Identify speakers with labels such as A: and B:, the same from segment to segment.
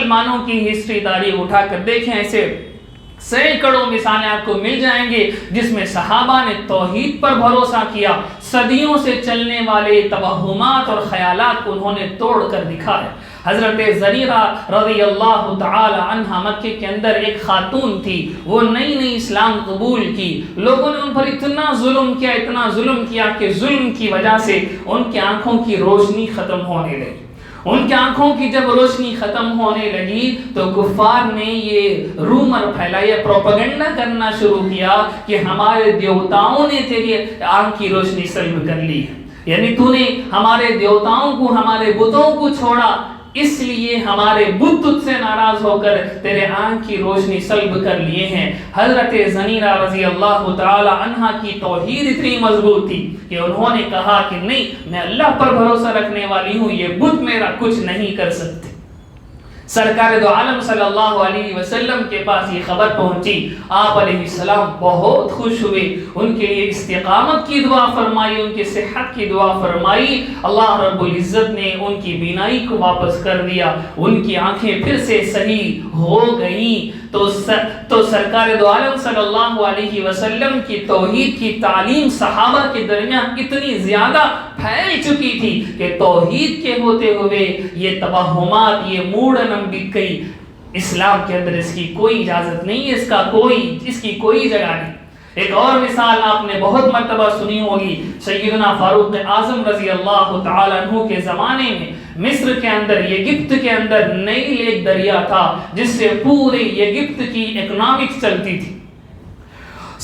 A: مسلمانوں کی ہسٹری تاریخ اٹھا کر دیکھیں، ایسے سینکڑوں مثالیں آپ کو مل جائیں گے جس میں صحابہ نے توحید پر بھروسہ کیا، صدیوں سے چلنے والے توہمات اور خیالات کو انہوں نے توڑ کر دکھایا۔ حضرت زنیرہ رضی اللہ تعالی عنہ مکے کے اندر ایک خاتون تھی، وہ نئی نئی اسلام قبول کی، لوگوں نے ان پر اتنا ظلم کیا کہ ظلم کی وجہ سے ان کی آنکھوں کی روشنی ختم ہونے لگی۔ ان کی آنکھوں کی جب روشنی ختم ہونے لگی تو کفار نے یہ رومر پھیلایا، پروپیگنڈا کرنا شروع کیا کہ ہمارے دیوتاؤں نے تیری آنکھ کی روشنی سلب کر لی ہے، یعنی تو نے ہمارے دیوتاؤں کو، ہمارے بتوں کو چھوڑا، اس لیے ہمارے بت تجھ سے ناراض ہو کر تیرے آنکھ کی روشنی سلب کر لیے ہیں۔ حضرت زنیرہ رضی اللہ تعالی عنہ کی توحید اتنی مضبوط تھی کہ انہوں نے کہا کہ نہیں، میں اللہ پر بھروسہ رکھنے والی ہوں، یہ بت میرا کچھ نہیں کر سکتے۔ سرکار دو عالم صلی اللہ علیہ وسلم کے پاس یہ خبر پہنچی، آپ علیہ السلام بہت خوش ہوئے، ان کے لیے استقامت کی دعا فرمائی، ان کی صحت کی دعا فرمائی۔ اللہ رب العزت نے ان کی بینائی کو واپس کر دیا، ان کی آنکھیں پھر سے صحیح ہو گئیں۔ تو سرکار دو عالم صلی اللہ علیہ وسلم کی توحید کی تعلیم صحابہ کے درمیان اتنی زیادہ پھیل چکی تھی کہ توحید کے ہوتے ہوئے یہ توہمات، یہ موڑن بک گئی۔ اسلام کے اندر اس کی کوئی اجازت نہیں، اس کی کوئی جگہ نہیں۔ ایک اور مثال آپ نے بہت مرتبہ سنی ہوگی، سیدنا فاروق اعظم رضی اللہ تعالیٰ عنہ کے زمانے میں مصر کے اندر، یگپت کے اندر نیل ایک دریا تھا جس سے پورے یگپت کی اکنامکس چلتی تھی۔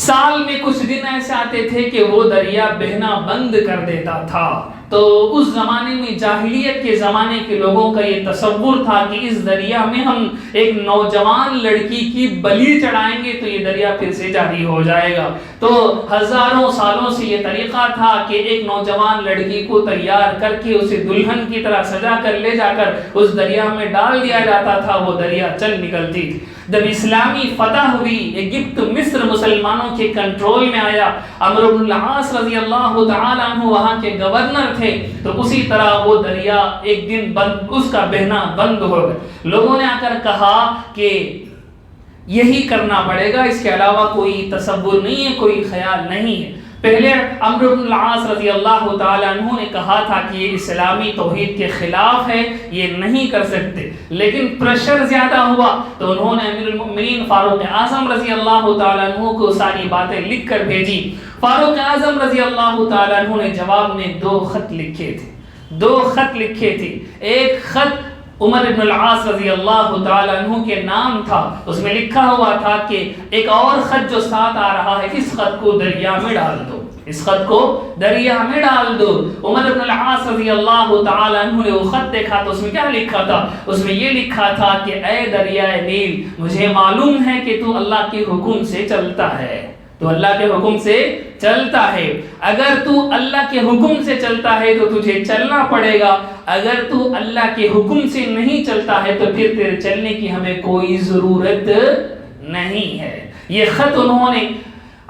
A: سال میں کچھ دن ایسے آتے تھے کہ وہ دریا بہنا بند کر دیتا تھا۔ تو اس زمانے میں، جاہلیت کے زمانے کے لوگوں کا یہ تصور تھا کہ اس دریا میں ہم ایک نوجوان لڑکی کی بلی چڑھائیں گے تو یہ دریا پھر سے جاری ہو جائے گا۔ تو ہزاروں سالوں سے یہ طریقہ تھا کہ ایک نوجوان لڑکی کو تیار کر کے اسے دلہن کی طرح سجا کر لے جا کر اس دریا میں ڈال دیا جاتا تھا، وہ دریا چل نکلتی تھی۔ جب اسلامی فتح ہوئی، یگپت مصر مسلمانوں کے کنٹرول میں آیا، عمرو بن العاص رضی اللہ تعالیٰ عنہ وہاں کے گورنر تھے، تو اسی طرح وہ دریا ایک دن اس کا بہنا بند ہو گیا۔ لوگوں نے آ کر کہا کہ یہی کرنا پڑے گا، اس کے علاوہ کوئی تصور نہیں ہے، کوئی خیال نہیں ہے۔ پہلے عمرو بن العاص رضی اللہ تعالیٰ عنہ نے کہا تھا کہ یہ اسلامی توحید کے خلاف ہے، یہ نہیں کر سکتے، لیکن پریشر زیادہ ہوا تو انہوں نے امیر المؤمنین فاروق اعظم رضی اللہ تعالیٰ عنہ کو ساری باتیں لکھ کر بھیجی۔ فاروق اعظم رضی اللہ تعالیٰ عنہ نے جواب میں 2 خط لکھے تھے۔ ایک خط عمر بن العاص رضی اللہ تعالیٰ عنہ کے نام تھا، اس میں لکھا ہوا تھا کہ ایک اور خط جو ساتھ آ رہا ہے، اس خط کو دریا میں ڈال دو۔ عمر بن العاص رضی اللہ تعالیٰ عنہ نے وہ خط دیکھا تو اس میں کیا لکھا تھا؟ اس میں یہ لکھا تھا کہ اے دریائے نیل، مجھے معلوم ہے کہ تو اللہ کے حکم سے چلتا ہے، اگر تو اللہ کے حکم سے چلتا ہے تو تجھے چلنا پڑے گا، اگر تو اللہ کے حکم سے نہیں چلتا ہے تو پھر تیرے چلنے کی ہمیں کوئی ضرورت نہیں ہے۔ یہ خط انہوں نے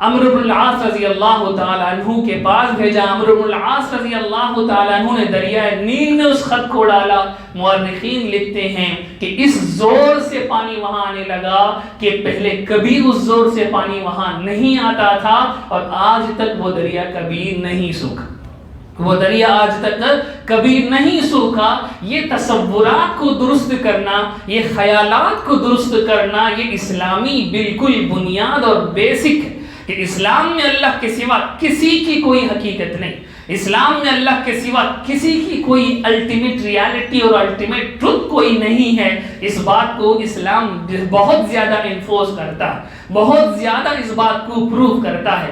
A: عمرو بن العاص رضی اللہ تعالیٰ عنہ کے پاس بھیجا۔ عمرو بن العاص رضی اللہ تعالیٰ عنہ نے دریائے نیل میں اس خط کو ڈالا۔ مورخین لکھتے ہیں کہ اس زور سے پانی وہاں آنے لگا کہ پہلے کبھی اس زور سے پانی وہاں نہیں آتا تھا، اور آج تک وہ دریا کبھی نہیں سوکھا۔ یہ تصورات کو درست کرنا، یہ خیالات کو درست کرنا، یہ اسلامی بالکل بنیاد اور بیسک ہے کہ اسلام میں اللہ کے سوا کسی کی کوئی حقیقت نہیں، اسلام میں اللہ کے سوا کسی کی کوئی الٹیمیٹ ریالٹی اور الٹیمیٹ ٹروتھ کوئی نہیں ہے۔ اس بات کو اسلام بہت زیادہ انفورس کرتا ہے، بہت زیادہ اس بات کو پروف کرتا ہے۔